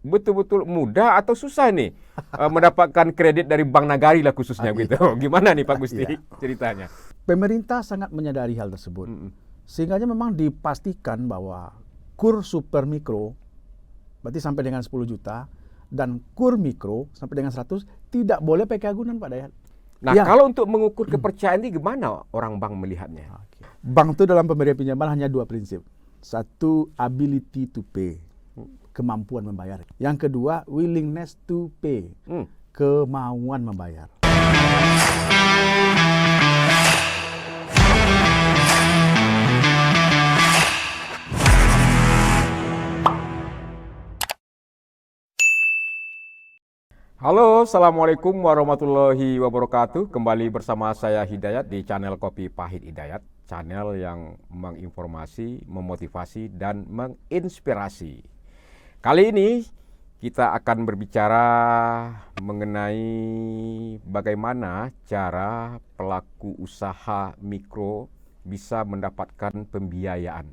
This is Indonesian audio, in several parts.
betul-betul mudah atau susah nih mendapatkan kredit dari Bank Nagari lah khususnya gitu. Gimana nih Pak Gusti ceritanya? Pemerintah sangat menyadari hal tersebut. Sehingga memang dipastikan bahwa kur super mikro berarti sampai dengan 10 juta dan kur mikro sampai dengan 100 tidak boleh pakai agunan Pak Dayat. Nah, kalau untuk mengukur kepercayaan ini gimana orang bank melihatnya? Bank itu dalam pemberian pinjaman hanya 2 prinsip. Satu, ability to pay, kemampuan membayar. Yang kedua, willingness to pay, kemauan membayar. Halo, Assalamualaikum warahmatullahi wabarakatuh. Kembali bersama saya Hidayat di channel Kopi Pahit Hidayat. Channel yang menginformasi, memotivasi, dan menginspirasi. Kali ini kita akan berbicara mengenai bagaimana cara pelaku usaha mikro bisa mendapatkan pembiayaan.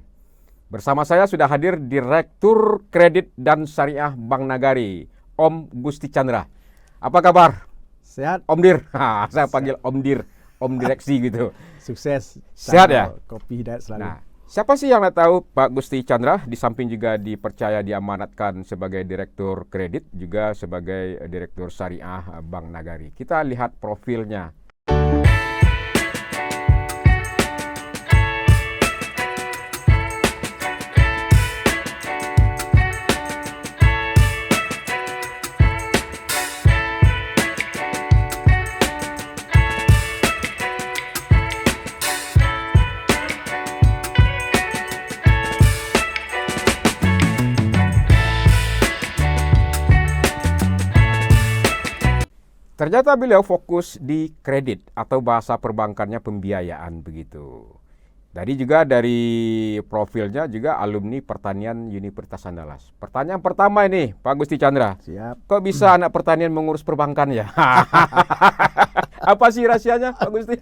Bersama saya sudah hadir Direktur Kredit dan Syariah Bank Nagari, Om Gusti Chandra. Apa kabar? Sehat. Om Dir. Saya panggil Om Dir, Om Direksi gitu. Sukses. Sehat ya? Kopi Hidayat selalu. Nah, siapa sih yang nggak tahu Pak Gusti Chandra, di samping juga dipercaya diamanatkan sebagai Direktur Kredit, juga sebagai Direktur Syariah Bank Nagari. Kita lihat profilnya. Ternyata beliau fokus di kredit atau bahasa perbankannya pembiayaan begitu. Tadi juga dari profilnya juga alumni pertanian Universitas Andalas. Pertanyaan pertama ini Pak Gusti Chandra. Siap. Kok bisa anak pertanian mengurus perbankan ya? Apa sih rahasianya Pak Gusti?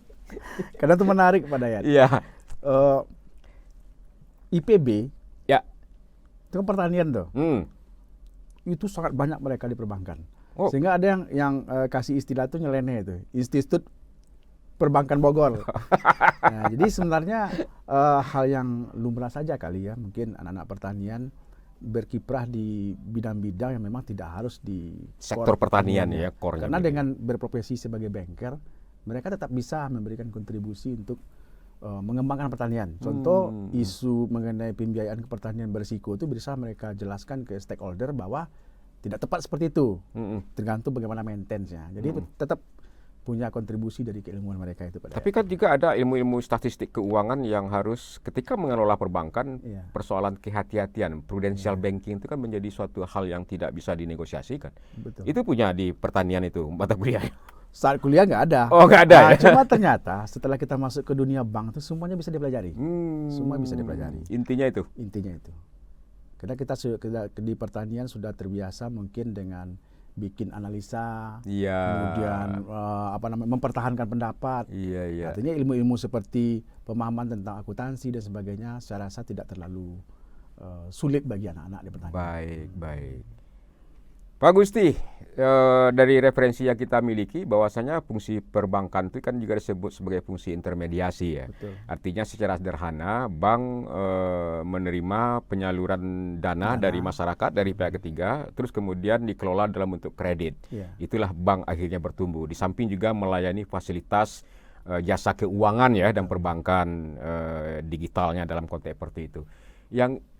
Karena itu menarik Pak Dayat. Iya. IPB, Ya. itu kan pertanian tuh. Itu sangat banyak mereka di perbankan. Sehingga ada yang kasih istilah itu nyeleneh itu, Institut Perbankan Bogor. Nah, jadi sebenarnya hal yang lumrah saja kali ya, mungkin anak-anak pertanian berkiprah di bidang-bidang yang memang tidak harus di Sektor pertanian ya, core-nya. Karena dengan berprofesi sebagai banker, mereka tetap bisa memberikan kontribusi untuk mengembangkan pertanian. Contoh isu mengenai pembiayaan ke pertanian berisiko itu bisa mereka jelaskan ke stakeholder bahwa tidak tepat seperti itu, tergantung bagaimana maintenance-nya. Jadi tetap punya kontribusi dari keilmuan mereka itu. Tapi kan juga ada ilmu-ilmu statistik keuangan yang harus ketika mengelola perbankan, persoalan kehati-hatian, prudential banking itu kan menjadi suatu hal yang tidak bisa dinegosiasikan. Betul. Itu punya di pertanian itu, mata kuliah. Saat kuliah nggak ada. Oh, nggak ada ya? Cuma ternyata setelah kita masuk ke dunia bank itu semuanya bisa dipelajari. Semua bisa dipelajari. Intinya itu? Intinya itu. Karena kita di pertanian sudah terbiasa mungkin dengan bikin analisa, kemudian mempertahankan pendapat. Artinya ilmu-ilmu seperti pemahaman tentang akuntansi dan sebagainya, saya rasa tidak terlalu sulit bagi anak-anak di pertanian. Baik. Pak Gusti, dari referensi yang kita miliki, bahwasanya fungsi perbankan itu kan juga disebut sebagai fungsi intermediasi ya. Betul. Artinya secara sederhana, bank menerima penyaluran dana dari masyarakat, dari pihak ketiga, terus kemudian dikelola dalam bentuk kredit. Itulah bank akhirnya bertumbuh. Di samping juga melayani fasilitas jasa keuangan ya, dan perbankan digitalnya dalam konteks seperti itu.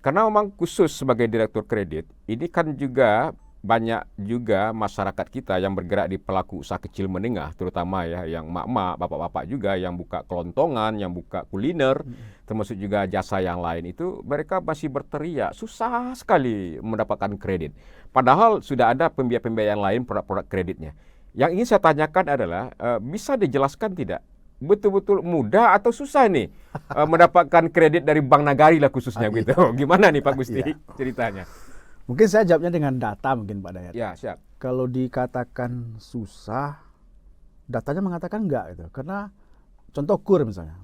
Karena memang khusus sebagai direktur kredit, ini kan juga banyak juga masyarakat kita yang bergerak di pelaku usaha kecil menengah, terutama ya yang mak-mak, bapak-bapak juga yang buka kelontongan, yang buka kuliner, termasuk juga jasa yang lain itu, mereka masih berteriak susah sekali mendapatkan kredit. Padahal sudah ada pembiayaan lain, produk-produk kreditnya. Yang ingin saya tanyakan adalah bisa dijelaskan tidak betul-betul mudah atau susah nih mendapatkan kredit dari Bank Nagari lah khususnya gitu. Gimana nih Pak Gusti ceritanya? Mungkin saya jawabnya dengan data mungkin Pak Dayat. Ya, siap. Kalau dikatakan susah, datanya mengatakan enggak gitu. Karena contoh KUR misalnya.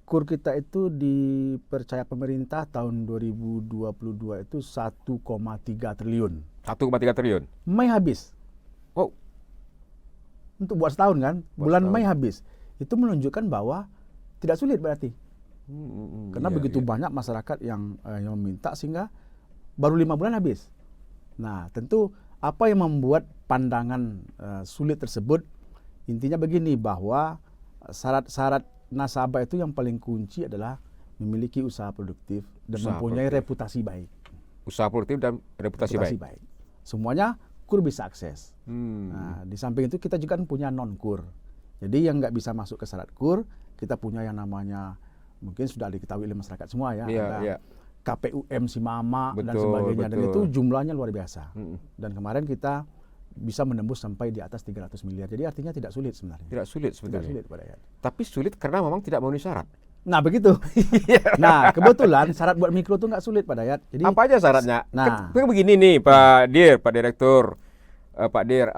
KUR kita itu dipercaya pemerintah tahun 2022 itu 1,3 triliun. 1,3 triliun. Mei habis. Oh. Untuk buat setahun kan, bulan Mei habis. Itu menunjukkan bahwa tidak sulit berarti. Karena begitu banyak masyarakat yang meminta sehingga baru 5 bulan habis. Nah, tentu apa yang membuat pandangan sulit tersebut, intinya begini, bahwa syarat-syarat nasabah itu yang paling kunci adalah memiliki usaha produktif dan mempunyai reputasi baik. Usaha produktif dan reputasi baik. Semuanya KUR bisa akses. Nah, di samping itu kita juga punya non-KUR. Jadi yang nggak bisa masuk ke syarat KUR, kita punya yang namanya, mungkin sudah diketahui oleh masyarakat semua ya, ada KPUM Simama dan sebagainya. Dan itu jumlahnya luar biasa. Dan kemarin kita bisa menembus sampai di atas 300 miliar. Jadi artinya tidak sulit sebenarnya. Tidak sulit sebetulnya. Tidak sulit pada ya. Tapi sulit karena memang tidak memenuhi syarat. Nah begitu. Nah kebetulan syarat buat mikro itu nggak sulit Pak Dayat. Jadi apa aja syaratnya? Nah begini nih Pak Dir, Pak Direktur, Pak Dir,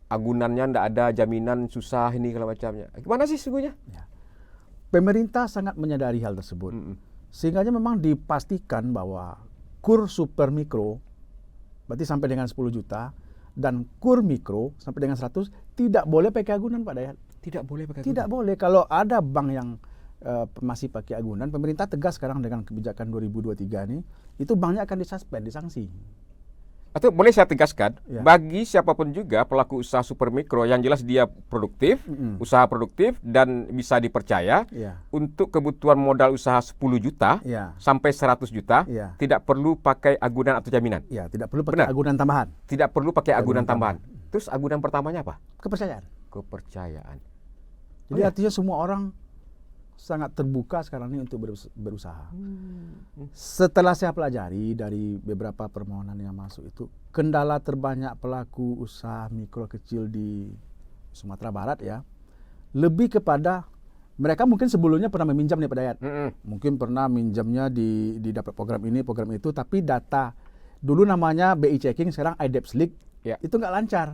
agunannya ndak ada, jaminan susah ini segala macamnya. Gimana sih sesungguhnya? Ya. Pemerintah sangat menyadari hal tersebut. Sehingga memang dipastikan bahwa KUR super mikro berarti sampai dengan 10 juta dan KUR mikro sampai dengan 100 tidak boleh pakai agunan Pak Dayat. Tidak boleh pakai agunan. Tidak boleh. Kalau ada bank yang masih pakai agunan, pemerintah tegas sekarang dengan kebijakan 2023 ini, itu banknya akan disuspend, disanksi. Atau boleh saya tegaskan, bagi siapapun juga pelaku usaha super mikro yang jelas dia produktif, usaha produktif dan bisa dipercaya, untuk kebutuhan modal usaha 10 juta sampai 100 juta, tidak perlu pakai agunan atau jaminan. Ya, tidak perlu pakai agunan tambahan. Tidak perlu pakai agunan tambahan. Terus agunan pertamanya apa? Kepercayaan. Kepercayaan. Jadi artinya semua orang sangat terbuka sekarang ini untuk berusaha. Setelah saya pelajari dari beberapa permohonan yang masuk itu, kendala terbanyak pelaku usaha mikro kecil di Sumatera Barat ya, lebih kepada mereka mungkin sebelumnya pernah meminjam nih Pak Dayat. Mungkin pernah minjamnya di dapat program ini, program itu, tapi data dulu namanya BI checking, sekarang iDebsLink, itu nggak lancar.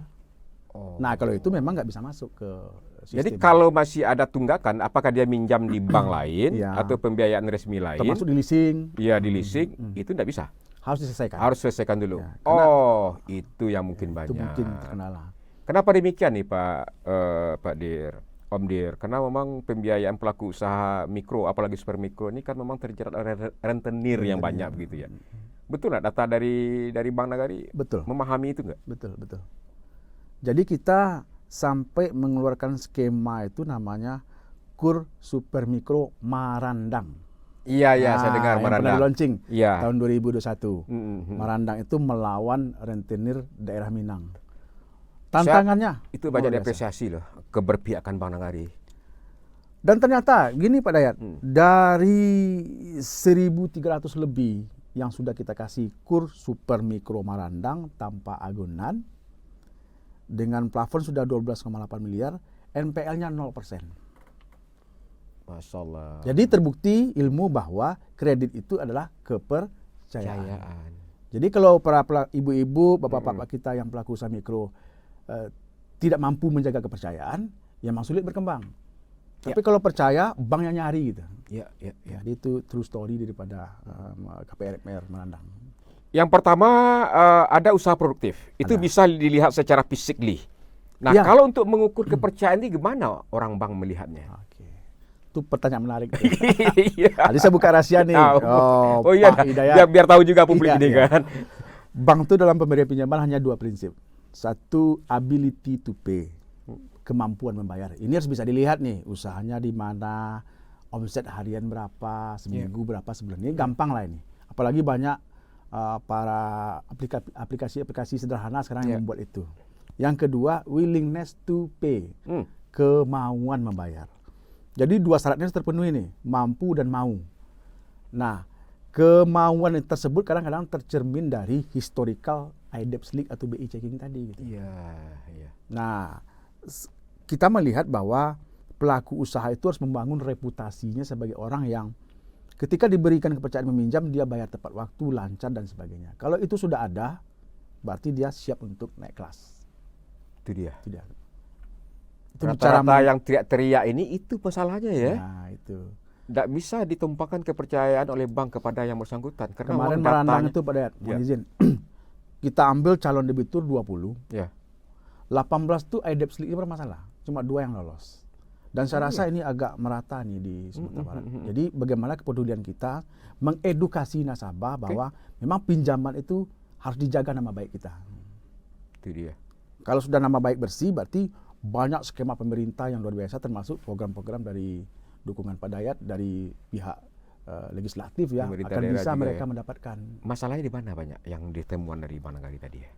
Nah kalau itu memang nggak bisa masuk ke sistem. Jadi kalau masih ada tunggakan, apakah dia minjam di bank lain atau pembiayaan resmi lain? Termasuk di leasing. Iya di leasing, itu tidak bisa. Harus diselesaikan. Harus selesaikan dulu. Ya, itu yang mungkin banyak. Itu mungkin terkendala. Kenapa demikian nih Pak Dir, Om Dir? Karena memang pembiayaan pelaku usaha mikro, apalagi super mikro ini kan memang terjerat rentenir yang banyak begitu ya. Betul nggak data dari Bank Nagari? Betul. Memahami itu nggak? Betul. Jadi kita sampai mengeluarkan skema itu namanya KUR Super Mikro Marandang. Iya, saya dengar Marandang. Pernah launching tahun 2021. Marandang itu melawan rentenir daerah Minang. Tantangannya itu banyak diapresiasi loh, keberpihakan Bank Nagari. Dan ternyata gini Pak Dayat, dari 1.300 lebih yang sudah kita kasih KUR Super Mikro Marandang tanpa agunan, dengan plafon sudah 12,8 miliar, NPL-nya 0%. Masya Allah. Jadi terbukti ilmu bahwa kredit itu adalah kepercayaan. Jadi kalau para ibu-ibu, bapak-bapak kita yang pelaku usaha mikro tidak mampu menjaga kepercayaan, ya memang sulit berkembang. Tapi kalau percaya, banknya nyari gitu. Jadi itu true story daripada KPRMR Marandang. Yang pertama ada usaha produktif. Itu bisa dilihat secara physically. Nah, kalau untuk mengukur kepercayaan ini gimana orang bank melihatnya? Itu pertanyaan menarik. Tadi saya buka rahasia nih. Biar tahu juga publik ini kan. Bank itu dalam pemberian pinjaman hanya 2 prinsip. Satu, ability to pay. Kemampuan membayar. Ini harus bisa dilihat nih, usahanya di mana, omset harian berapa, seminggu berapa, sebulan. Ini gampang lah ini. Apalagi banyak para aplikasi sederhana sekarang yang membuat itu. Yang kedua, willingness to pay. Kemauan membayar. Jadi 2 syaratnya terpenuhi nih, mampu dan mau. Nah, kemauan tersebut kadang-kadang tercermin dari historical iDebsLink atau BI checking tadi gitu. Nah, kita melihat bahwa pelaku usaha itu harus membangun reputasinya sebagai orang yang ketika diberikan kepercayaan meminjam, dia bayar tepat waktu, lancar dan sebagainya. Kalau itu sudah ada, berarti dia siap untuk naik kelas. Itu dia. Itu rata-rata yang teriak-teriak ini itu masalahnya ya. Nah, itu. Tidak bisa ditumpahkan kepercayaan oleh bank kepada yang bersangkutan. Karena kemarin Marandang itu pada izin. kita ambil calon debitur 20. Ya. 18 tuh IDEP Slik bermasalah. Cuma 2 yang lolos. Dan saya rasa ini agak merata nih di Sumatera Barat. Jadi bagaimana kepedulian kita mengedukasi nasabah bahwa memang pinjaman itu harus dijaga nama baik kita. Itu dia. Kalau sudah nama baik bersih, berarti banyak skema pemerintah yang luar biasa, termasuk program-program dari dukungan Pak Dayat dari pihak legislatif ya, pemerintah akan bisa mereka ya mendapatkan. Masalahnya di mana banyak yang ditemuan dari Bang Nagari tadi ya?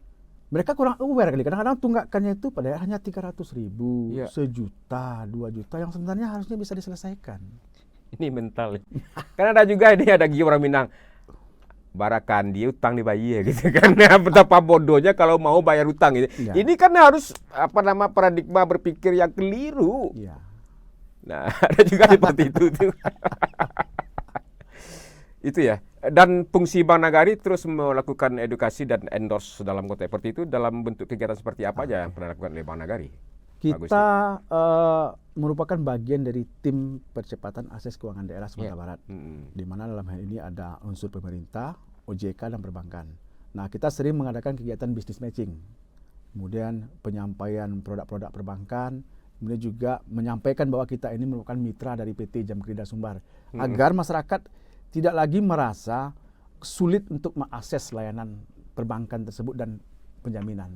Mereka kurang aware kali. Kadang-kadang tunggakannya itu pada hanya 300.000, ya. 1 juta, 2 juta, yang sebenarnya harusnya bisa diselesaikan. Ini mental. Karena ada juga ini ada orang Minang. Barakan dia utang dibayar gitu kan. Betapa bodohnya kalau mau bayar utang gitu. Ya. Ini kan harus paradigma berpikir yang keliru. Ya. Nah, ada juga seperti itu tuh. Itu ya. Dan fungsi Bang Nagari terus melakukan edukasi dan endorse dalam konteks seperti itu dalam bentuk kegiatan seperti apa aja yang pernah dilakukan oleh Bang Nagari? Kita merupakan bagian dari tim percepatan akses keuangan daerah Sumatera Barat, di mana dalam hal ini ada unsur pemerintah, OJK dan perbankan. Nah, kita sering mengadakan kegiatan business matching, kemudian penyampaian produk-produk perbankan, kemudian juga menyampaikan bahwa kita ini merupakan mitra dari PT Jam Kerida Sumbar, agar masyarakat tidak lagi merasa sulit untuk mengakses layanan perbankan tersebut dan penjaminan.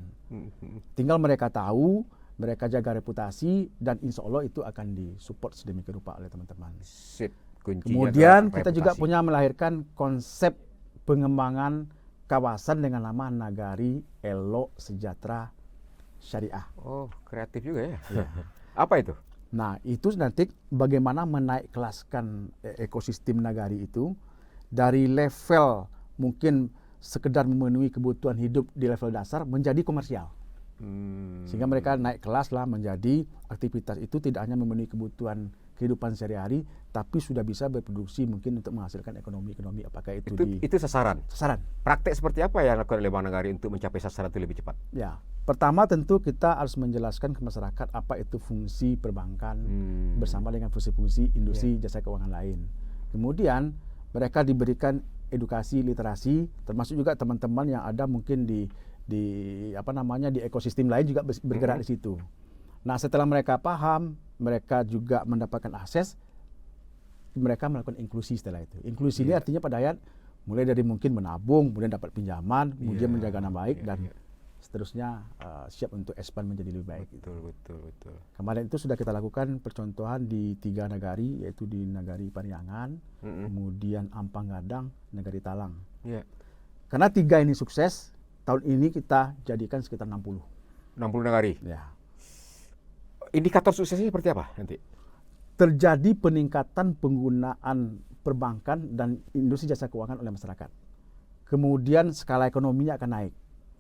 Tinggal mereka tahu, mereka jaga reputasi, dan insya Allah itu akan disupport sedemikian rupa oleh teman-teman. Kemudian kita juga punya melahirkan konsep pengembangan kawasan dengan nama Nagari Elok Sejahtera Syariah. Oh, kreatif juga ya. Apa itu? Nah, itu nanti bagaimana menaik kelaskan ekosistem Nagari itu dari level mungkin sekedar memenuhi kebutuhan hidup di level dasar menjadi komersial. Sehingga mereka naik kelas lah menjadi aktivitas itu tidak hanya memenuhi kebutuhan kehidupan sehari-hari, tapi sudah bisa berproduksi mungkin untuk menghasilkan ekonomi apakah itu sasaran. Praktek seperti apa yang dilakukan oleh Bang Nagari untuk mencapai sasaran itu lebih cepat? Ya, pertama tentu kita harus menjelaskan ke masyarakat apa itu fungsi perbankan bersama dengan fungsi-fungsi industri jasa keuangan lain. Kemudian mereka diberikan edukasi literasi, termasuk juga teman-teman yang ada mungkin di ekosistem lain juga bergerak di situ. Nah, setelah mereka paham, mereka juga mendapatkan akses, mereka melakukan inklusi setelah itu. Inklusi ini artinya Pak Dayat mulai dari mungkin menabung, kemudian dapat pinjaman, kemudian menjaga nama baik dan seterusnya siap untuk expand menjadi lebih baik. Betul. Kemarin itu sudah kita lakukan percontohan di 3 nagari, yaitu di Nagari Pariangan, kemudian Ampang Gadang, Nagari Talang. Karena 3 ini sukses, tahun ini kita jadikan sekitar 60 nagari. Ya. Indikator suksesnya seperti apa nanti? Terjadi peningkatan penggunaan perbankan dan industri jasa keuangan oleh masyarakat. Kemudian skala ekonominya akan naik.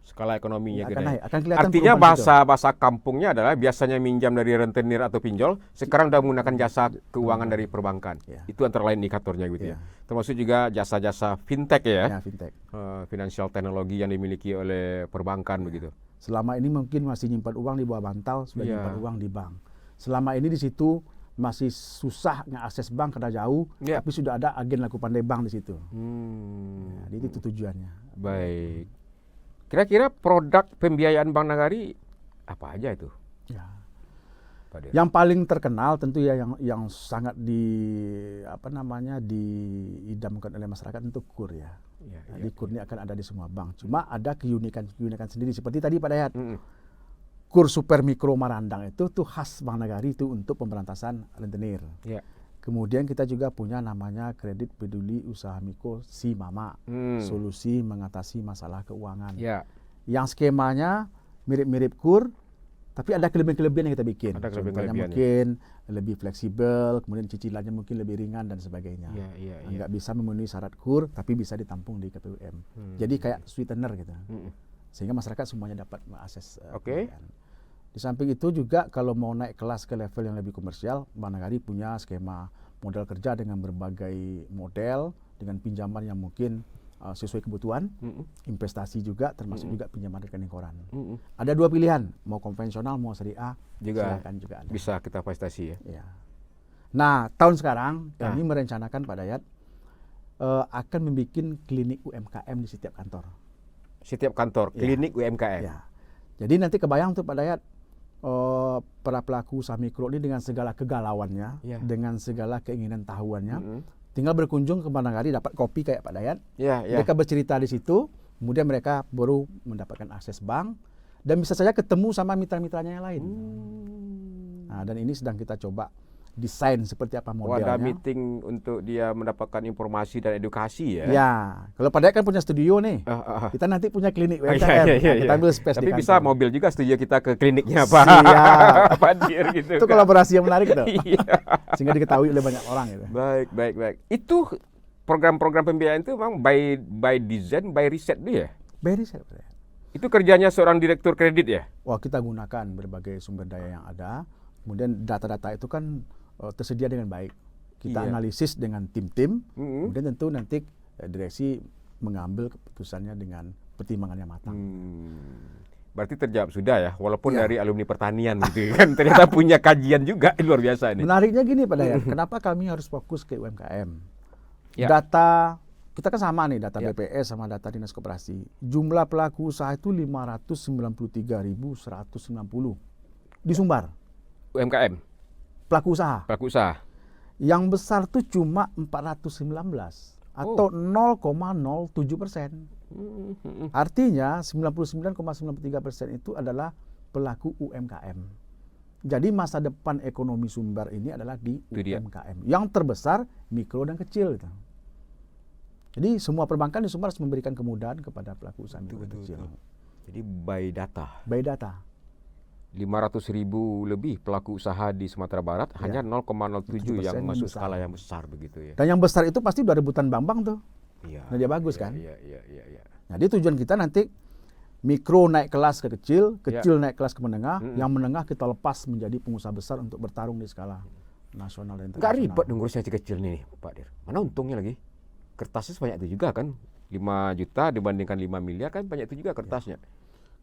Akan kelihatan. Artinya bahasa kampungnya adalah biasanya minjam dari rentenir atau pinjol, sekarang sudah menggunakan jasa keuangan dari perbankan. Itu antara lain indikatornya gitu ya. Termasuk juga jasa-jasa fintech ya. Fintech. Financial teknologi yang dimiliki oleh perbankan begitu. Selama ini mungkin masih nyimpan uang di bawah bantal, sudah nyimpan uang di bank. Selama ini di situ masih susah ngakses bank karena jauh, tapi sudah ada agen laku pandai bank di situ. Jadi itu tujuannya. Baik. Kira-kira produk pembiayaan Bang Nagari apa aja itu? Ya. Yang paling terkenal tentu ya yang sangat diidamkan oleh masyarakat untuk KUR ya. Di KUR ini akan ada di semua bank. Cuma ada keunikan sendiri seperti tadi Pak Dayat. KUR Super Mikro Marandang itu tuh khas Bang Nagari itu untuk pemberantasan rentenir. Kemudian kita juga punya namanya kredit peduli usaha mikro si Mama, solusi mengatasi masalah keuangan. Yang skemanya mirip-mirip KUR, tapi ada kelebihan-kelebihan yang kita bikin. Contohnya mungkin lebih fleksibel, kemudian cicilannya mungkin lebih ringan dan sebagainya. Nggak bisa memenuhi syarat KUR, tapi bisa ditampung di KPUM. Jadi kayak sweetener gitu. Sehingga masyarakat semuanya dapat mengakses. Di samping itu juga kalau mau naik kelas ke level yang lebih komersial, Bang Nagari punya skema modal kerja dengan berbagai model, dengan pinjaman yang mungkin sesuai kebutuhan, investasi juga, termasuk juga pinjaman rekening koran. Ada 2 pilihan, mau konvensional, mau syariah, silakan juga ada. Bisa kita investasi ya. Nah, tahun sekarang kami merencanakan Pak Dayat akan membuat klinik UMKM di setiap kantor. Setiap kantor, klinik UMKM. Ya. Jadi nanti kebayang tuh Pak Dayat, para pelaku usaha mikro ini dengan segala kegalauannya, dengan segala keinginan tahuannya, tinggal berkunjung ke Banagari dapat kopi kayak Pak Dayat. Mereka bercerita di situ, kemudian mereka baru mendapatkan akses bank dan bisa saja ketemu sama mitra-mitranya yang lain. Nah, dan ini sedang kita coba desain seperti apa modelnya. Ada meeting untuk dia mendapatkan informasi dan edukasi ya. Ya, kalau Pak Dayat kan punya studio nih. Kita nanti punya klinik UMKM. Kita ambil space. Tapi bisa mobil juga studio kita ke kliniknya Pak. Pak Dir gitu. Itu kolaborasi yang menarik tuh. Sehingga diketahui oleh banyak orang gitu. Baik. Itu program-program pembiayaan itu memang by design, by riset dia. By riset. Itu kerjanya seorang direktur kredit ya? Wah, kita gunakan berbagai sumber daya yang ada. Kemudian data-data itu kan tersedia dengan baik. Kita analisis dengan tim-tim, kemudian tentu nanti direksi mengambil keputusannya dengan pertimbangan yang matang. Berarti terjawab sudah ya, walaupun dari alumni pertanian gitu kan, ternyata punya kajian juga luar biasa ini. Menariknya gini Pak Dayat, kenapa kami harus fokus ke UMKM? Data, kita kan sama nih, data BPS sama data Dinas Koperasi. Jumlah pelaku usaha itu 593.190 di Sumbar. UMKM? Pelaku usaha. Yang besar tuh cuma 419 atau 0,07%. Artinya 99,93% itu adalah pelaku UMKM. Jadi masa depan ekonomi Sumbar ini adalah di UMKM. Yang terbesar mikro dan kecil. Gitu. Jadi semua perbankan di Sumbar harus memberikan kemudahan kepada pelaku usaha mikro dan kecil. Jadi by data. 500.000 lebih pelaku usaha di Sumatera Barat, hanya 0,07 yang masuk skala yang besar begitu ya. Dan yang besar itu pasti udah rebutan Bambang tuh. Nah, dia bagus kan? Jadi tujuan kita nanti mikro naik kelas ke kecil, kecil naik kelas ke menengah, yang menengah kita lepas menjadi pengusaha besar untuk bertarung di skala nasional dan internasional. Nggak ribet dong ngurus yang kecil nih Pak Dir. Mana untungnya lagi? Kertasnya sebanyak itu juga kan? 5 juta dibandingkan 5 miliar kan banyak itu juga kertasnya.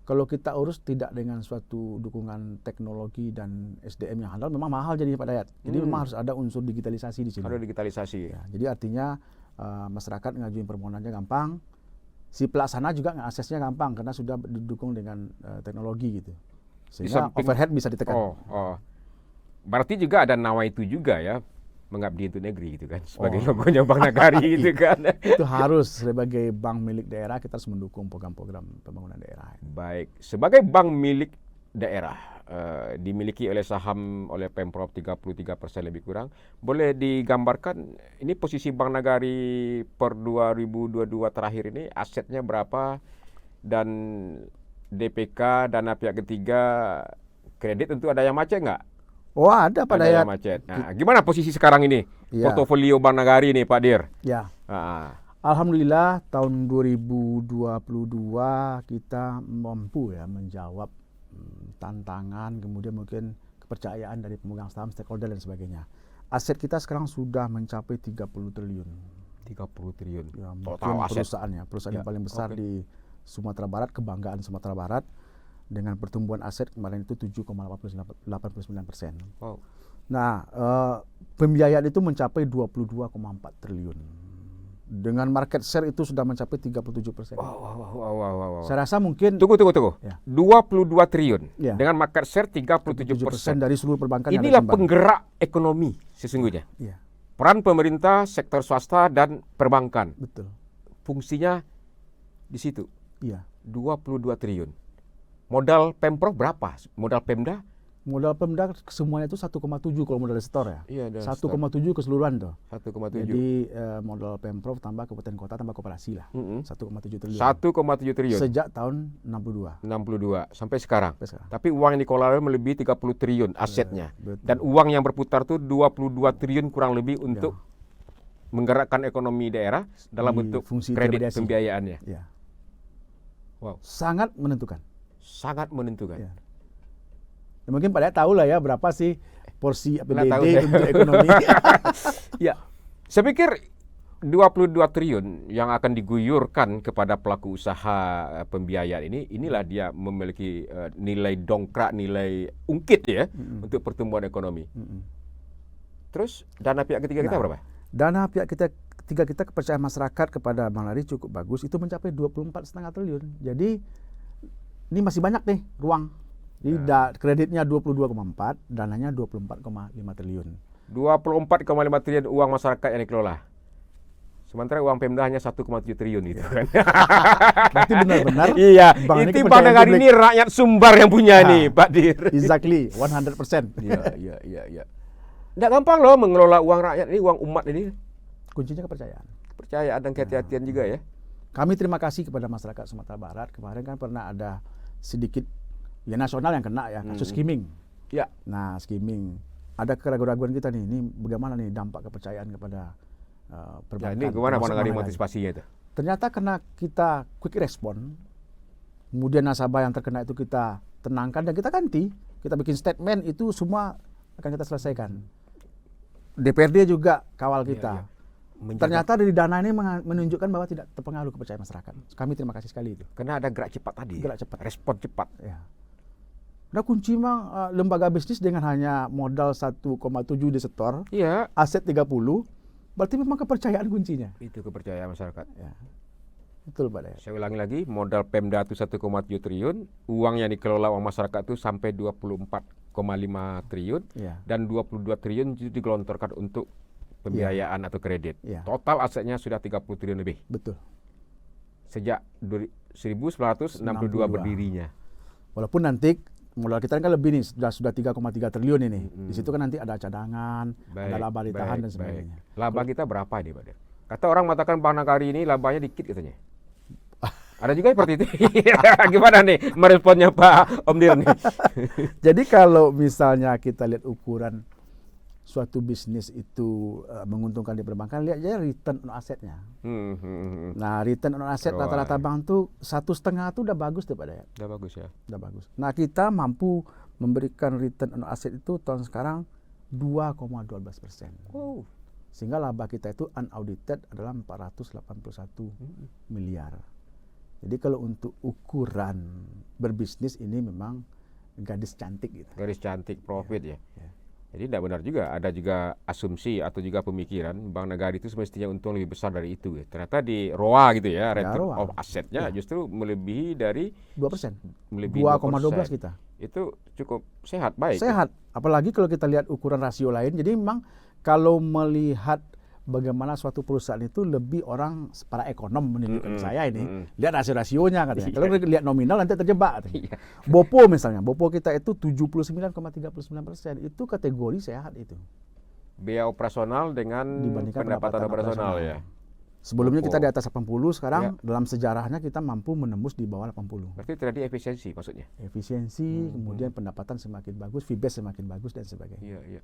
Kalau kita urus tidak dengan suatu dukungan teknologi dan SDM yang handal, memang mahal jadinya Pak Dayat. Jadi memang harus ada unsur digitalisasi di sini. Harus digitalisasi. Ya, jadi artinya masyarakat ngajuin permohonannya gampang, si pelaksana juga aksesnya gampang karena sudah didukung dengan teknologi gitu. Sehingga overhead bisa ditekan. Berarti juga ada nawaitu juga ya, mengabdi untuk negeri gitu kan, sebagai logonya Bank Nagari gitu kan. Itu harus sebagai bank milik daerah kita harus mendukung program-program pembangunan daerah. Baik, sebagai bank milik daerah, dimiliki oleh saham oleh Pemprov 33% lebih kurang, boleh digambarkan ini posisi Bank Nagari per 2022 terakhir ini asetnya berapa dan DPK, dana pihak ketiga, kredit tentu ada yang macet nggak? Oh ada Pak Dayat. Nah, gimana posisi sekarang ini? Portofolio Bank Nagari nih Pak Dir. Ya. Alhamdulillah tahun 2022 kita mampu ya menjawab tantangan, kemudian mungkin kepercayaan dari pemegang saham, stakeholder dan sebagainya. Aset kita sekarang sudah mencapai 30 triliun. 30 triliun. Ya, total perusahaannya, perusahaan yang paling besar di Sumatera Barat, kebanggaan Sumatera Barat. Dengan pertumbuhan aset kemarin itu 7,89%. Wow. Nah, pembiayaan itu mencapai 22,4 triliun. Dengan market share itu sudah mencapai 37%. Wow. Saya rasa mungkin... Tunggu. Ya. 22 triliun. Ya. Dengan market share 37% dari seluruh perbankan. Inilah penggerak ekonomi sesungguhnya. Ya. Peran pemerintah, sektor swasta, dan perbankan. Betul. Fungsinya di situ. Iya. 22 triliun. Modal Pemprov berapa? Modal Pemda? Modal Pemda semuanya itu 1,7 kalau modal store ya. Iya, 1,7 keseluruhan tuh. 1,7. Jadi modal Pemprov tambah kabupaten kota tambah koperasi lah. 1,7 triliun. 1,7 triliun. Sejak tahun 62 sampai sekarang. Tapi uang yang dikelola melebihi 30 triliun asetnya. Dan uang yang berputar tuh 22 triliun kurang lebih untuk menggerakkan ekonomi daerah dalam bentuk fungsi kredit pembiayaannya. Ya. Wow. Sangat menentukan. Ya. Ya, mungkin Pak Dayat tahu lah ya berapa sih porsi APBD untuk ekonomi. Ya, saya pikir 22 triliun yang akan diguyurkan kepada pelaku usaha pembiayaan inilah dia memiliki nilai dongkrak, nilai ungkit ya untuk pertumbuhan ekonomi. Terus dana pihak ketiga kita berapa? Dana pihak ketika kita kepercayaan masyarakat kepada Bank Nagari cukup bagus, itu mencapai 24,5 triliun. Jadi ini masih banyak nih ruang. Jadi kreditnya 22,4, dananya 24,5 triliun. 24,5 triliun uang masyarakat yang dikelola. Sementara uang Pemda hanya 1,7 triliun itu kan. Berarti benar-benar iya, itu Bank Nagari ini rakyat Sumbar yang punya nih, Pak Dir. Exactly, 100%. Iya. Nggak gampang loh mengelola uang rakyat ini, uang umat ini. Kuncinya kepercayaan. Kepercayaan dan kehati-hatian juga ya. Kami terima kasih kepada masyarakat Sumatera Barat. Kemarin kan pernah ada sedikit ya nasional yang kena ya, kasus skimming. Ya. Nah, skimming. Ada keraguan-keraguan kita nih, ini bagaimana nih dampak kepercayaan kepada perbankan. Ya, ini gimana Bank Nagari mengantisipasinya itu? Ternyata karena kita quick respon, kemudian nasabah yang terkena itu kita tenangkan dan kita ganti. Kita bikin statement, itu semua akan kita selesaikan. DPRD juga kawal kita. Ternyata dari dana ini menunjukkan bahwa tidak terpengaruh kepercayaan masyarakat. Kami terima kasih sekali itu. Karena ada gerak cepat tadi. Gerak cepat. Respon cepat. Ya. Nah, kunci memang lembaga bisnis dengan hanya modal 1,7 disetor, aset 30, berarti memang kepercayaan kuncinya. Itu kepercayaan masyarakat. Ya. Betul, Pak Dayat. Saya ulangi lagi, modal Pemda itu 1,7 triliun, uang yang dikelola uang masyarakat itu sampai 24,5 triliun, dan 22 triliun itu digelontorkan untuk pembiayaan atau kredit. Total asetnya sudah 30 triliun lebih. Betul. Sejak 1962 berdirinya. Walaupun nanti modal kita kan lebih nih, sudah 3,3 triliun ini. Di situ kan nanti ada cadangan, ada laba ditahan dan sebagainya. Laba kita berapa ini, Pak Der? Kata orang mengatakan Bank Nagari ini labanya dikit katanya. Ada juga seperti itu. Gimana nih meresponnya Pak Om Dir nih? Jadi kalau misalnya kita lihat ukuran suatu bisnis itu menguntungkan di perbankan, lihat aja return on asetnya. Nah, return on aset rata-rata bank tuh 1,5 tuh udah bagus tuh Pak Dayat. Udah bagus ya. Udah bagus. Nah, kita mampu memberikan return on aset itu tahun sekarang 2,12%. Sehingga laba kita itu unaudited adalah 481 miliar. Jadi kalau untuk ukuran berbisnis ini memang gadis cantik gitu. Gadis cantik profit ya. Jadi tidak benar juga, ada juga asumsi atau juga pemikiran Bank Nagari itu semestinya untung lebih besar dari itu. Ternyata di ROA gitu ya, return of assetnya justru melebihi dari 2%. Melebihi 2,12 kita. Itu cukup sehat, baik. Sehat, apalagi kalau kita lihat ukuran rasio lain. Jadi memang kalau melihat bagaimana suatu perusahaan itu lebih orang para ekonom menunjukkan saya ini lihat rasio-rasionya katanya. Kalau lihat nominal nanti terjebak. Bopo misalnya, Bopo kita itu 79,39%, itu kategori sehat itu. Biaya operasional dengan pendapatan operasional ya. Sebelumnya kita di atas 80, sekarang dalam sejarahnya kita mampu menembus di bawah 80. Berarti terjadi efisiensi maksudnya? Efisiensi, kemudian pendapatan semakin bagus, fee base semakin bagus dan sebagainya. Iya.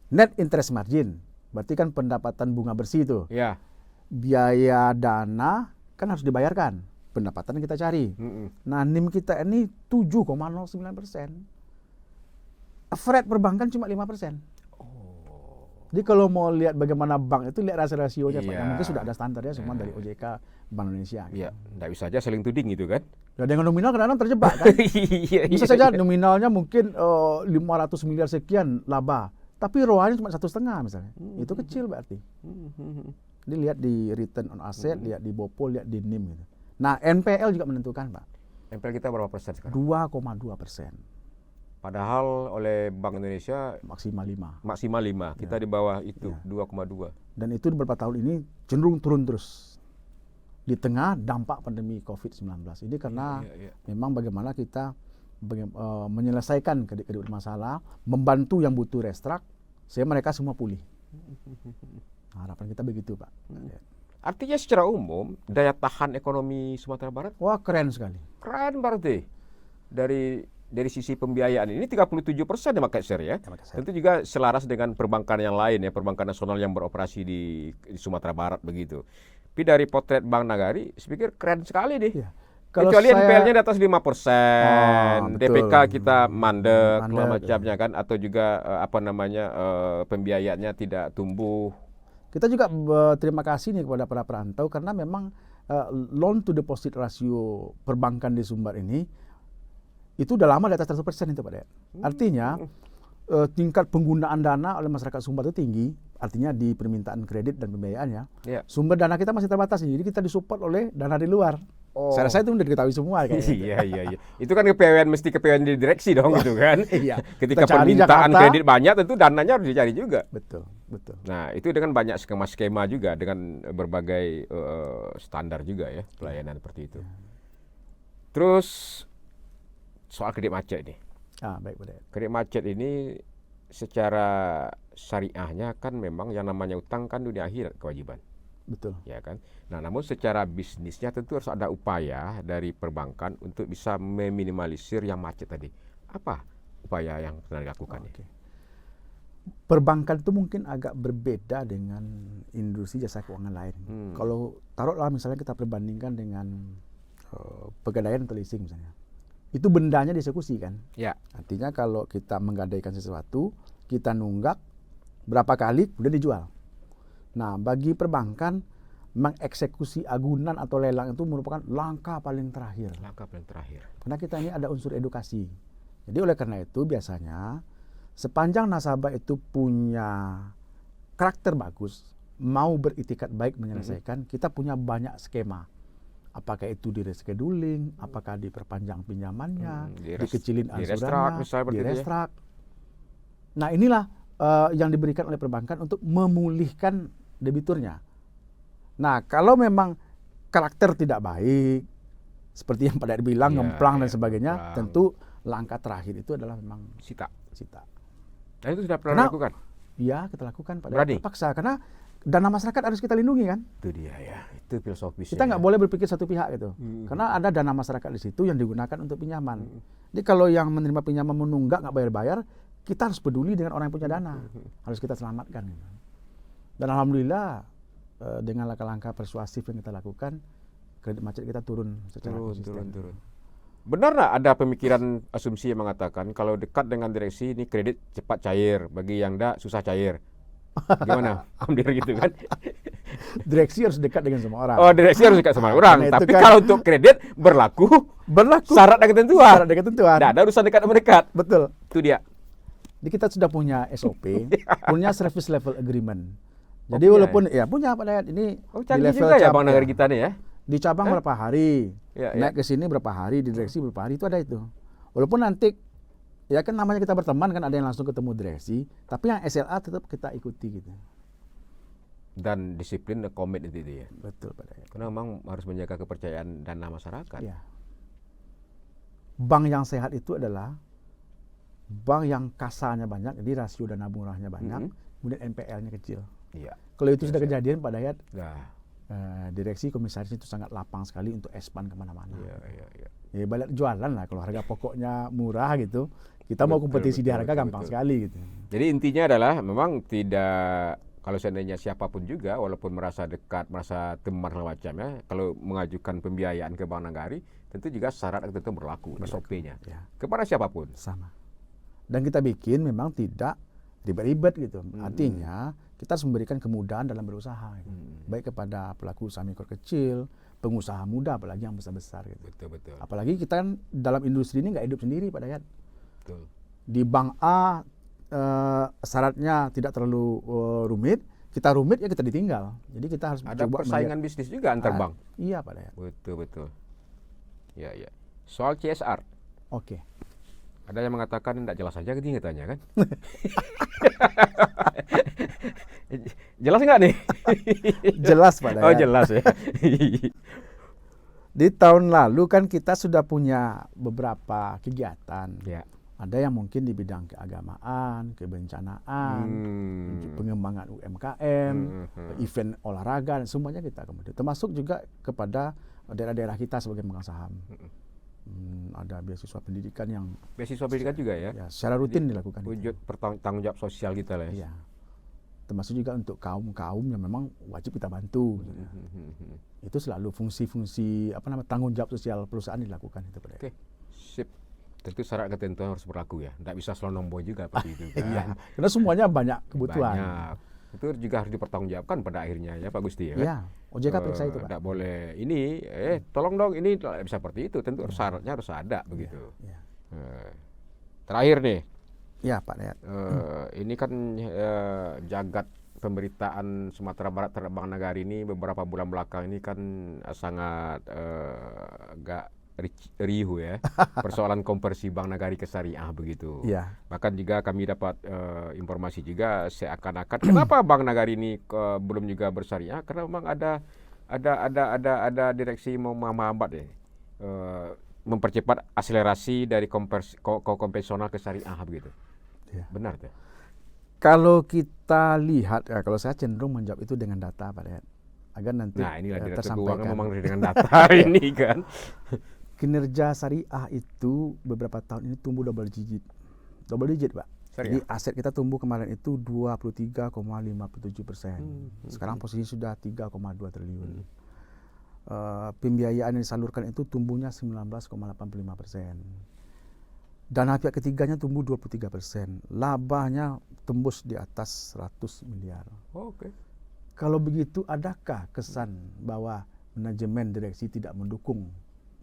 Net interest margin, berarti kan pendapatan bunga bersih itu. Iya. Biaya dana kan harus dibayarkan, pendapatan yang kita cari. Nah, NIM kita ini 7,09%. Average perbankan cuma 5%. Jadi kalau mau lihat bagaimana bank itu, lihat rasio-rasionya Pak. Yang mungkin sudah ada standarnya semua dari OJK, Bank Indonesia. Iya, tidak bisa aja saling tuding gitu kan. Nah, dengan nominal kadang-kadang terjebak kan. Bisa saja nominalnya mungkin 500 miliar sekian laba, tapi ROA-nya cuma 1,5 misalnya. Itu kecil berarti. Jadi lihat di return on asset, lihat di BOPO, lihat di NIM gitu. Nah, NPL juga menentukan, Pak. NPL kita berapa persen sekarang? 2,2%. Padahal oleh Bank Indonesia maksimal 5. Maksimal 5. Kita di bawah itu 2,2. Dan itu beberapa tahun ini cenderung turun terus. Di tengah dampak pandemi COVID-19. Ini karena memang bagaimana kita menyelesaikan kredit bermasalah, membantu yang butuh restruct, sehingga mereka semua pulih. Nah, harapan kita begitu, Pak. Artinya secara umum daya tahan ekonomi Sumatera Barat, wah keren sekali. Keren berarti. Dari sisi pembiayaan ini 37% ya market share ya. Tentu juga selaras dengan perbankan yang lain ya, perbankan nasional yang beroperasi di Sumatera Barat begitu. Tapi dari potret Bank Nagari, saya pikir keren sekali nih. Ya. Kecuali NPL-nya di atas 5%, DPK kita mandek macamnya kan, atau juga pembiayaannya tidak tumbuh. Kita juga terima kasih nih kepada para perantau karena memang loan to deposit rasio perbankan di Sumbar ini itu udah lama di atas 100% itu Pak Dayat. Artinya tingkat penggunaan dana oleh masyarakat Sumbar itu tinggi. artinya di permintaan kredit dan pembiayaan ya. Yeah. Sumber dana kita masih terbatas, jadi kita disupport oleh dana di luar. Saya rasa itu udah diketahui semua kayaknya. Iya. Itu kan mesti kepewan di direksi dong gitu kan. Iya. Ketika permintaan kredit banyak tentu dananya harus dicari juga. Betul. Nah, itu dengan banyak skema-skema juga dengan berbagai standar juga ya pelayanan seperti itu. Terus soal kredit macet nih. Baik. Kredit macet ini secara syariahnya kan memang yang namanya utang kan dunia akhirat kewajiban. Betul. Ya kan. Nah, namun secara bisnisnya tentu harus ada upaya dari perbankan untuk bisa meminimalisir yang macet tadi. Apa upaya yang telah dilakukan? Perbankan itu mungkin agak berbeda dengan industri jasa keuangan lain. Kalau taruhlah misalnya kita perbandingkan dengan pegadaian atau leasing misalnya. Itu bendanya dieksekusi kan? Ya. Artinya kalau kita menggadaikan sesuatu, kita nunggak berapa kali kemudian dijual. Nah, bagi perbankan mengeksekusi agunan atau lelang itu merupakan langkah paling terakhir. Karena kita ini ada unsur edukasi. Jadi oleh karena itu biasanya sepanjang nasabah itu punya karakter bagus, mau beritikat baik menyelesaikan, kita punya banyak skema. Apakah itu di rescheduling, apakah diperpanjang pinjamannya, dikecilin angsurannya, di restrak. Nah, inilah yang diberikan oleh perbankan untuk memulihkan debiturnya. Nah, kalau memang karakter tidak baik, seperti yang Pak Dayat bilang, ngemplang dan sebagainya, tentu langkah terakhir itu adalah memang sita. Nah, itu sudah pernah dilakukan? Iya, kita lakukan Pak Dayat. Terpaksa, karena dana masyarakat harus kita lindungi kan? Itu dia ya, itu filosofisnya. Kita nggak boleh berpikir satu pihak gitu, karena ada dana masyarakat di situ yang digunakan untuk pinjaman. Jadi kalau yang menerima pinjaman menunggak nggak bayar-bayar, kita harus peduli dengan orang yang punya dana, harus kita selamatkan. Gitu. Dan alhamdulillah dengan langkah-langkah persuasif yang kita lakukan, kredit macet kita turun secara konsisten. Turun. Benar nggak ada pemikiran asumsi yang mengatakan kalau dekat dengan direksi ini kredit cepat cair, bagi yang enggak susah cair? Gimana? Hampir gitu kan? Direksi harus dekat dengan semua orang. Oh, direksi harus dekat sama orang. Tapi kan, kalau untuk kredit berlaku syarat dan ketentuan. Nggak ada urusan dekat mendekat. Betul. Itu dia. Jadi kita sudah punya SOP, punya service level agreement. Jadi walaupun punya Pak Dayat ini di level juga ya Bang Nagari kita nih ya. Di cabang berapa hari, naik ke sini berapa hari, di direksi berapa hari, itu ada itu. Walaupun nanti ya kan namanya kita berteman kan, ada yang langsung ketemu direksi, tapi yang SLA tetap kita ikuti gitu. Dan disiplin komit itu ya. Betul Pak Dayat. Karena memang harus menjaga kepercayaan dana masyarakat. Ya. Bank yang sehat itu adalah bank yang kasanya banyak, jadi rasio dana murahnya banyak, kemudian NPL-nya kecil. Iya. Kalau itu sudah kejadian Pak Dayat, direksi komisaris itu sangat lapang sekali untuk expand kemana-mana. Iya. Ya balik jualan lah, kalau harga pokoknya murah gitu, kita mau kompetisi di harga gampang sekali gitu. Jadi intinya adalah memang tidak, kalau seandainya siapapun juga, walaupun merasa dekat, merasa teman segala macamnya, kalau mengajukan pembiayaan ke Bank Nagari, tentu juga syarat tertentu berlaku. SOP-nya kepada siapapun. Sama. Dan kita bikin memang tidak ribet-ribet gitu. Artinya kita harus memberikan kemudahan dalam berusaha, gitu. Baik kepada pelaku usaha mikro kecil, pengusaha muda, apalagi yang besar-besar gitu. Betul. Apalagi kita kan dalam industri ini nggak hidup sendiri Pak Dayat. Betul. Di bank A syaratnya tidak terlalu rumit, kita rumit ya kita ditinggal. Jadi kita harus ada persaingan bisnis juga antar bank. Iya Pak Dayat. Betul. Ya. Soal CSR. Oke. Ada yang mengatakan tidak jelas saja gini katanya kan? Jelas nggak nih? Jelas Pak Dayat. Oh jelas ya. Di tahun lalu kan kita sudah punya beberapa kegiatan. Ya. Ada yang mungkin di bidang keagamaan, kebencanaan, pengembangan UMKM, event olahraga, dan semuanya kita kemudian. Termasuk juga kepada daerah-daerah kita sebagai pemegang saham. Ada beasiswa pendidikan yang juga ya? Ya secara rutin dilakukan. Wujud tanggung jawab sosial kita lah ya. Termasuk juga untuk kaum yang memang wajib kita bantu. Itu selalu fungsi-fungsi tanggung jawab sosial perusahaan dilakukan itu. Oke, sip. Tentu syarat ketentuan harus berlaku ya. Tidak bisa selonong juga seperti itu kan. Karena semuanya banyak kebutuhan. Banyak. Itu juga harus dipertanggungjawabkan pada akhirnya ya Pak Gusti ya. Iya, OJK periksa itu Pak. Tidak boleh ini, tolong dong ini tidak bisa seperti itu. Tentu syaratnya harus ada begitu. Iya. Terakhir nih. Ya Pak Dayat. Ini kan jagat pemberitaan Sumatera Barat terhadap Bank Nagari ini beberapa bulan belakang ini kan sangat agak riuh ya. Persoalan konversi Bank Nagari ke syariah begitu. Yeah. Bahkan juga kami dapat informasi juga seakan-akan kenapa Bank Nagari ini belum juga bersyariah, karena memang ada direksi mau menghambat ya. Mempercepat akselerasi dari konvensional ke syariah begitu. Yeah. Benar tuh. Kalau kita lihat, ya, kalau saya cenderung menjawab itu dengan data, Pak Dayat, agar nanti inilah Direktur tersampaikan. Keuangan memang dengan data ini kan. Kinerja syariah itu beberapa tahun ini tumbuh double digit, Pak. Syariah. Jadi aset kita tumbuh kemarin itu 23,57%. Sekarang posisi sudah 3,2 triliun. Pembiayaan yang disalurkan itu tumbuhnya 19,85%. Dana pihak ketiganya tumbuh 23%. Labanya tembus di atas 100 miliar. Oke. Kalau begitu, adakah kesan bahwa manajemen direksi tidak mendukung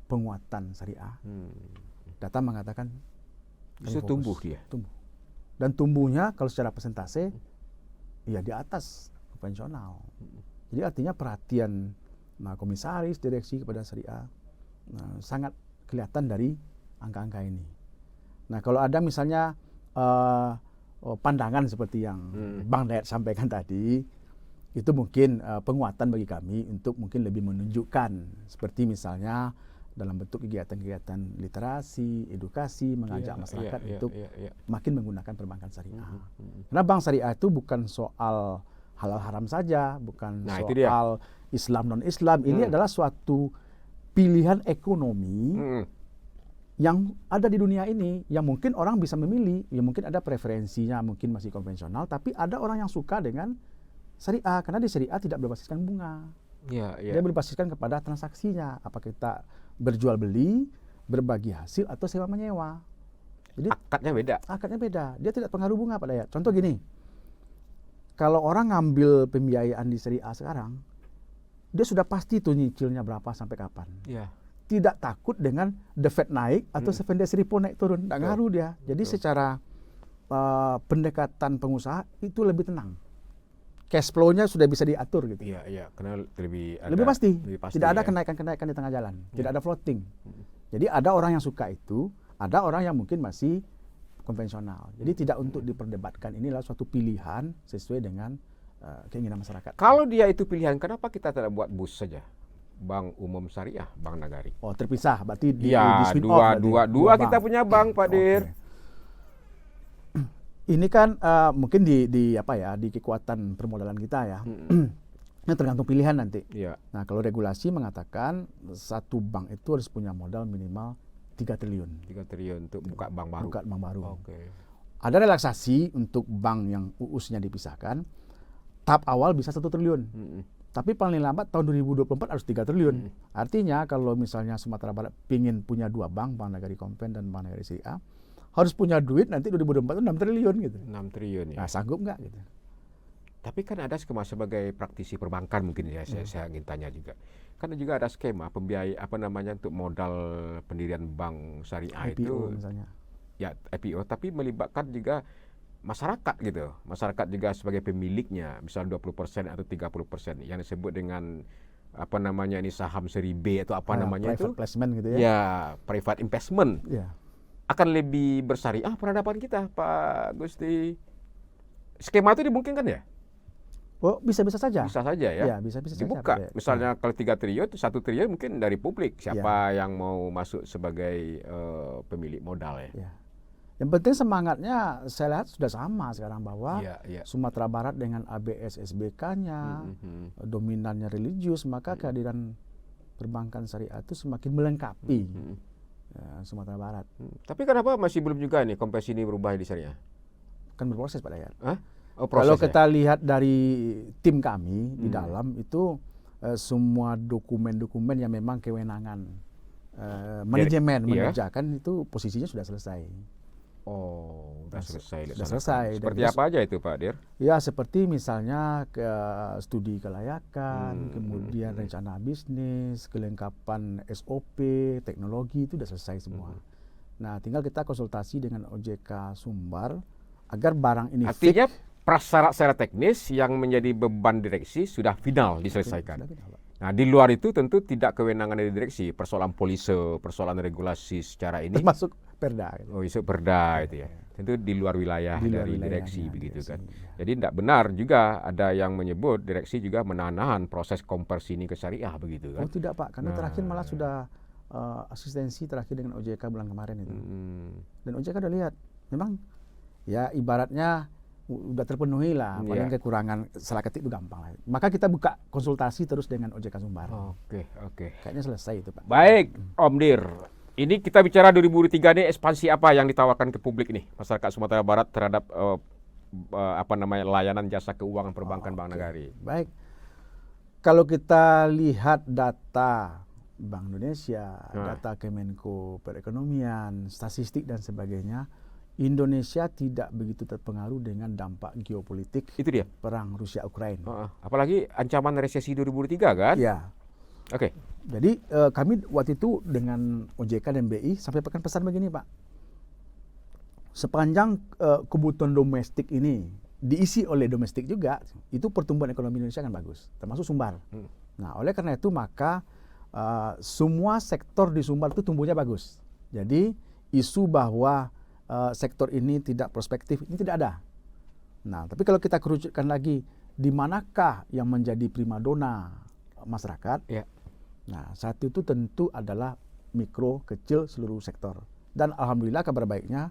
penguatan syariah? Data mengatakan itu tumbuh dia. Tumbuh. Dan tumbuhnya kalau secara persentase ya di atas konvensional. Jadi artinya perhatian komisaris direksi kepada syariah sangat kelihatan dari angka-angka ini. Nah, kalau ada misalnya pandangan seperti yang Bang Dayat sampaikan tadi, itu mungkin penguatan bagi kami untuk mungkin lebih menunjukkan, seperti misalnya dalam bentuk kegiatan-kegiatan literasi, edukasi, mengajak masyarakat untuk makin menggunakan perbankan syariah. Karena bank syariah itu bukan soal halal haram saja, bukan soal Islam non-Islam. Ini adalah suatu pilihan ekonomi yang ada di dunia ini, yang mungkin orang bisa memilih, yang mungkin ada preferensinya, mungkin masih konvensional, tapi ada orang yang suka dengan syariah, karena di syariah tidak berbasiskan bunga. Dia berbasiskan kepada transaksinya, apa kita berjual beli, berbagi hasil, atau sewa menyewa. Jadi akadnya beda. Dia tidak pengaruh bunga, Pak Dayat. Contoh gini, kalau orang ngambil pembiayaan di syariah sekarang, dia sudah pasti tuh nyicilnya berapa sampai kapan. Tidak takut dengan the Fed naik atau 7 days repo naik turun, tidak ngaruh dia. Jadi secara pendekatan pengusaha itu lebih tenang. Cash flow-nya sudah bisa diatur gitu. Karena lebih pasti. Tidak ada kenaikan-kenaikan di tengah jalan, tidak ada floating. Jadi ada orang yang suka itu, ada orang yang mungkin masih konvensional. Jadi tidak untuk diperdebatkan, inilah suatu pilihan sesuai dengan keinginan masyarakat. Kalau dia itu pilihan, kenapa kita tidak buat BUS saja? Bank Umum Syariah, Bank Nagari. Oh, terpisah, berarti dua kita punya bank, Pak Dir. Ini kan mungkin di kekuatan permodalan kita ya. Ini tergantung pilihan nanti. Nah, kalau regulasi mengatakan satu bank itu harus punya modal minimal 3 triliun. 3 triliun untuk buka bank baru. Ada relaksasi untuk bank yang UUS-nya dipisahkan. Tahap awal bisa 1 triliun. Tapi paling lambat tahun 2024 harus 3 triliun. Artinya kalau misalnya Sumatera Barat ingin punya 2 bank, Bank Nagari Kompen dan Bank Nagari Syariah, harus punya duit nanti 2024 itu 6 triliun gitu. 6 triliun ya. Nah, sanggup nggak gitu. Tapi kan ada skema sebagai praktisi perbankan mungkin ya, saya ingin tanya juga. Karena juga ada skema pembiayaan untuk modal pendirian bank syariah IPO itu misalnya. Ya, IPO, tapi melibatkan juga masyarakat gitu. Masyarakat juga sebagai pemiliknya, misalnya 20% atau 30% yang disebut dengan ini saham seri B atau private placement gitu ya. Ya, private investment. Akan lebih bersyariah peradaban kita, Pak Gusti. Skema itu dimungkinkan ya? Oh, bisa-bisa saja. Bisa saja ya. Ya, bisa-bisa dibuka. Saja. Misalnya kalau 3 triliun, 1 triliun mungkin dari publik. Siapa yang mau masuk sebagai pemilik modal ya. Yang penting semangatnya saya lihat sudah sama sekarang, bahwa Sumatera Barat dengan ABS SBK-nya, dominannya religius, maka kehadiran perbankan syariah itu semakin melengkapi Sumatera Barat. Tapi kenapa masih belum juga nih konversi ini berubah di syariah? Kan berproses, Pak Dayat. Kalau kita lihat dari tim kami di dalam itu semua dokumen-dokumen yang memang kewenangan manajemen mengerjakan itu posisinya sudah selesai. Oh, sudah selesai. Sudah selesai. Seperti apa aja itu, Pak Dir? Ya, seperti misalnya studi kelayakan, kemudian rencana bisnis, kelengkapan SOP, teknologi itu sudah selesai semua. Nah, tinggal kita konsultasi dengan OJK Sumbar agar barang ini artinya prasyarat secara teknis yang menjadi beban direksi sudah final diselesaikan. Nah, di luar itu tentu tidak kewenangan dari direksi, persoalan polisi, persoalan regulasi secara ini. Termasuk perda. Oh, isu perda itu ya. Tentu di luar wilayah dari direksi begitu kan. Jadi tidak benar juga ada yang menyebut direksi juga menahan proses konversi ini ke syariah begitu kan. Oh tidak Pak, karena terakhir malah sudah asistensi terakhir dengan OJK bulan kemarin itu. Dan OJK udah lihat, memang ya ibaratnya udah terpenuhi lah, paling kekurangan salah ketik itu gampang lah. Maka kita buka konsultasi terus dengan OJK Sumbar. Oke. Kayaknya selesai itu Pak. Baik, Om Dir. Ini kita bicara 2023 ini ekspansi apa yang ditawarkan ke publik nih masyarakat Sumatera Barat terhadap layanan jasa keuangan perbankan Bank Nagari. Baik. Kalau kita lihat data Bank Indonesia, data Kemenko Perekonomian, statistik dan sebagainya, Indonesia tidak begitu terpengaruh dengan dampak geopolitik. Itu dia, perang Rusia-Ukraina. Apalagi ancaman resesi 2023 kan? Ya. Oke. Jadi kami waktu itu dengan OJK dan BI sampaikan pesan begini Pak. Sepanjang kebutuhan domestik ini diisi oleh domestik juga, itu pertumbuhan ekonomi Indonesia akan bagus, termasuk Sumbar. Nah, oleh karena itu maka semua sektor di Sumbar itu tumbuhnya bagus. Jadi isu bahwa sektor ini tidak prospektif, ini tidak ada. Nah, tapi kalau kita kerucutkan lagi, di manakah yang menjadi primadona masyarakat? Ya. Nah, satu itu tentu adalah mikro, kecil, seluruh sektor. Dan alhamdulillah kabar baiknya,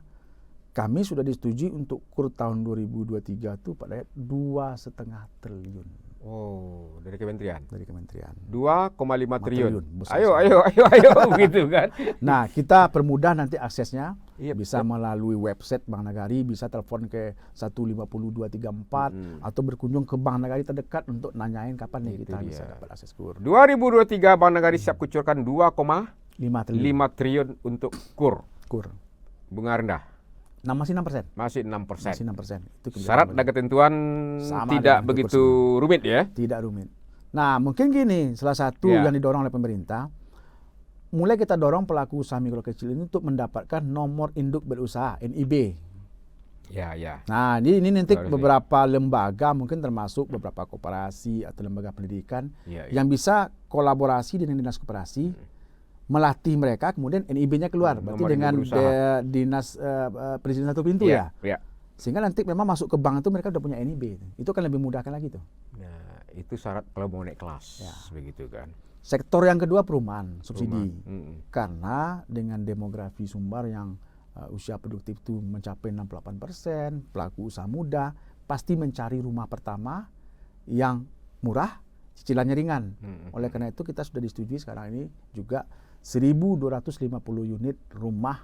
kami sudah disetujui untuk KUR tahun 2023 itu pada 2,5 triliun. Oh, dari kementerian? Dari kementerian. 2,5 triliun. Ayo, gitu kan. Nah, kita permudah nanti aksesnya. Bisa melalui website Bank Nagari, bisa telepon ke 150-234 atau berkunjung ke Bank Nagari terdekat untuk nanyain kapan nih kita bisa dapat akses KUR. 2023 Bank Nagari siap kucurkan 2,5 triliun untuk KUR. Bunga rendah. Nah, masih 6%. Masih 6%. Masih 6%. Itu syarat dan ketentuan tidak begitu rumit ya? Tidak rumit. Nah, mungkin gini, salah satu yang didorong oleh pemerintah, mulai kita dorong pelaku usaha mikro kecil ini untuk mendapatkan nomor induk berusaha, NIB. Ya. Nah, ini nanti beberapa lembaga, mungkin termasuk beberapa koperasi atau lembaga pendidikan yang bisa kolaborasi dengan dinas koperasi, melatih mereka, kemudian NIB-nya keluar, berarti dengan dinas perizinan satu pintu ya. Sehingga nanti memang masuk ke bank itu mereka udah punya NIB. Itu akan lebih mudahkan lagi tuh. Nah, itu syarat kalau mau naik kelas, begitu kan. Sektor yang kedua perumahan, subsidi. Karena dengan demografi Sumbar yang usia produktif itu mencapai 68%, pelaku usaha muda pasti mencari rumah pertama yang murah, cicilannya ringan. Oleh karena itu kita sudah disetujui sekarang ini juga 1.250 unit rumah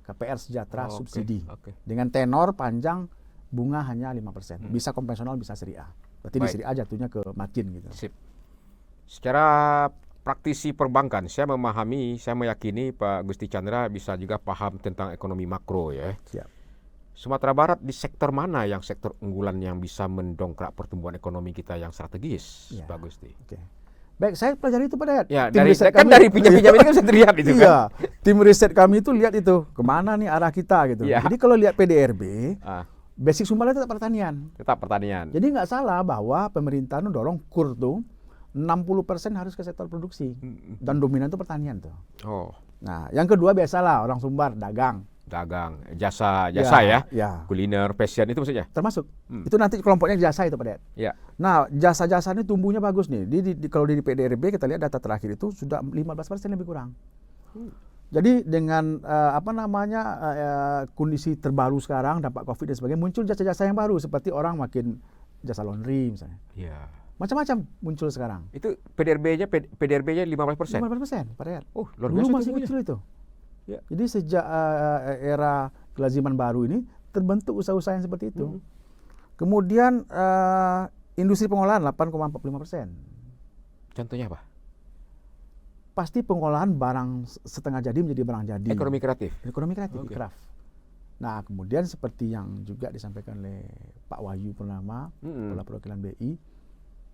KPR sejahtera subsidi. Dengan tenor panjang, bunga hanya 5%. Bisa konvensional, bisa Seri A. Berarti di Seri A jatuhnya ke margin gitu. Sip. Secara praktisi perbankan, saya meyakini Pak Gusti Chandra bisa juga paham tentang ekonomi makro ya. Siap. Sumatera Barat di sektor mana yang sektor unggulan yang bisa mendongkrak pertumbuhan ekonomi kita yang strategis, Pak Gusti? Baik, saya pelajari itu pada dari pinjam-pinjam ini kan bisa terlihat itu kan. Tim riset kami itu lihat itu kemana nih arah kita gitu. Jadi kalau lihat PDRB, basic Sumbar itu tetap pertanian. Jadi nggak salah bahwa pemerintah dorong KUR tuh 60% harus ke sektor produksi dan dominan itu pertanian tuh. Nah, yang kedua biasalah orang Sumbar dagang, jasa ya. Kuliner, fashion itu maksudnya. Termasuk. Itu nanti kelompoknya jasa itu Pak. Nah, jasa-jasa ini tumbuhnya bagus nih. Kalau di PDRB kita lihat data terakhir itu sudah 15% lebih kurang. Jadi dengan kondisi terbaru sekarang dampak Covid dan sebagainya, muncul jasa-jasa yang baru seperti orang makin jasa laundry misalnya. Macam-macam muncul sekarang. Itu PDRB-nya 15%. 15% Pak. Luar biasa. Dulu masih kecil itu. Jadi sejak era kelaziman baru ini terbentuk usaha-usaha yang seperti itu. Kemudian industri pengolahan 8,45%. Contohnya apa? Pasti pengolahan barang setengah jadi menjadi barang jadi. Ekonomi kreatif, craft. Nah, kemudian seperti yang juga disampaikan oleh Pak Wahyu Purnama, Kepala Perwakilan BI,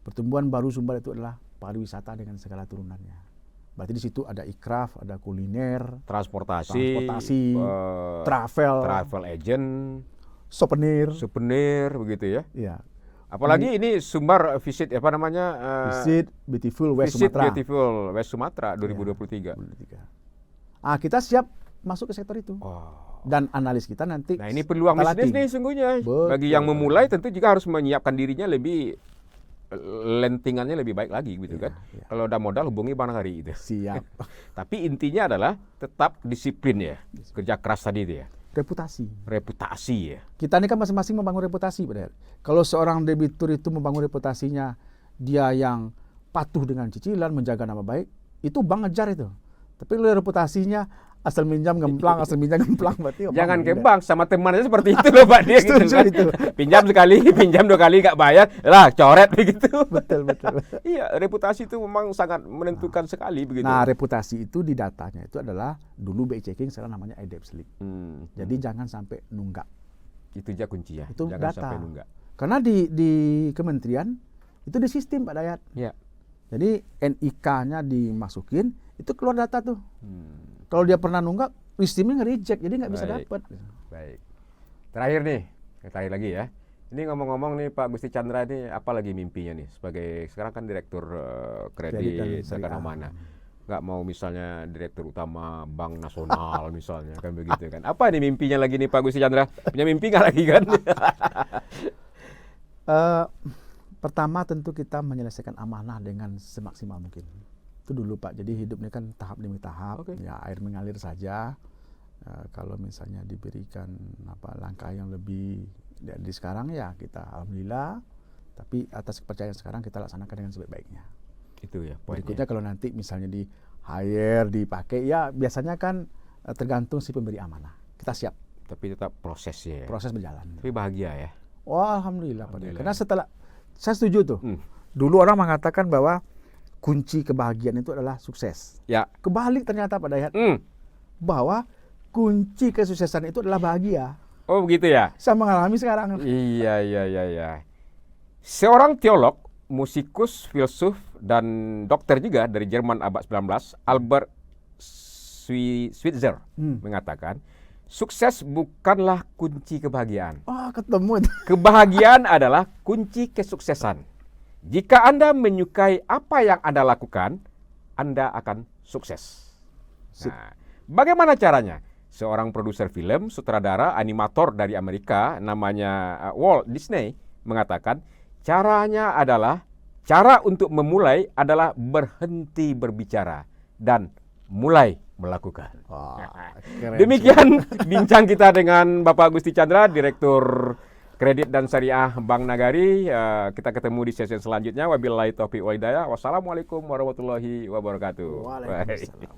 pertumbuhan baru Sumbar itu adalah pariwisata dengan segala turunannya. Berarti di situ ada ikraf, ada kuliner, transportasi, travel agent, souvenir begitu ya. Iya. Apalagi ini Sumbar Visit apa namanya? Visit Beautiful West Sumatra. Beautiful West Sumatra 2023. Ah, kita siap masuk ke sektor itu. Dan analis kita nanti. Nah, ini peluang bisnis nih sungguhnya. Bagi yang memulai tentu juga harus menyiapkan dirinya lebih lentingannya lebih baik lagi gitu kan. Kalau udah modal hubungi Bang Hari itu. Siap. Tapi intinya adalah tetap disiplin ya. Kerja keras tadi itu ya. Reputasi ya. Kita ini kan masing-masing membangun reputasi, padahal. Kalau seorang debitur itu membangun reputasinya, dia yang patuh dengan cicilan, menjaga nama baik, itu bank ngejar itu. Tapi kalau reputasinya asal minjam gemplang, berarti jangan ke bank, sama teman aja seperti itu loh Pak dia gitu kan. Pinjam sekali, pinjam 2 kali nggak bayar, lah coret begitu. Betul. Iya, reputasi itu memang sangat menentukan sekali begitu. Nah, reputasi itu di datanya itu adalah dulu BI checking, sekarang namanya IDEP slip. Jadi jangan sampai nunggak. Itu aja kunci ya. Itu jangan data. Sampai nunggak. Karena di kementerian itu di sistem Pak Dayat. Ya. Jadi NIK-nya dimasukin, itu keluar data tuh. Kalau dia pernah nunggak, sistemnya nge-reject, jadi nggak bisa dapat. Baik. Terakhir lagi ya. Ini ngomong-ngomong nih Pak Gusti Chandra ini apa lagi mimpinya nih sebagai sekarang kan direktur kredit dan mana? Nggak mau misalnya direktur utama Bank Nasional misalnya kan begitu kan? Apa nih mimpinya lagi nih Pak Gusti Chandra? Punya mimpi nggak lagi kan? Pertama tentu kita menyelesaikan amanah dengan semaksimal mungkin. Itu dulu Pak. Jadi hidup ini kan tahap demi tahap. Ya air mengalir saja. Kalau misalnya diberikan langkah yang lebih dari sekarang ya kita alhamdulillah. Tapi atas kepercayaan sekarang kita laksanakan dengan sebaik-baiknya. Itu ya poinnya. Berikutnya kalau nanti misalnya di hire, dipakai ya biasanya kan tergantung si pemberi amanah. Kita siap. Tapi tetap proses ya. Proses berjalan. Tapi bahagia ya. Alhamdulillah. Karena setelah saya setuju tuh. Dulu orang mengatakan bahwa kunci kebahagiaan itu adalah sukses. Ya. Kebalik ternyata Pak Dayat. Bahwa kunci kesuksesan itu adalah bahagia. Oh begitu ya? Saya mengalami sekarang. Iya. Seorang teolog, musikus, filsuf, dan dokter juga dari Jerman abad 19, Albert Schweitzer mengatakan, sukses bukanlah kunci kebahagiaan. Ketemu. Kebahagiaan adalah kunci kesuksesan. Jika Anda menyukai apa yang Anda lakukan, Anda akan sukses. Nah, bagaimana caranya? Seorang produser film, sutradara, animator dari Amerika, namanya Walt Disney, mengatakan, cara untuk memulai adalah berhenti berbicara dan mulai melakukan. Demikian bincang kita dengan Bapak Gusti Chandra, Direktur Kredit dan Syariah Bank Nagari. Kita ketemu di sesi selanjutnya. Wabillahi taufiq wal hidayah. Wassalamualaikum warahmatullahi wabarakatuh. Waalaikumsalam.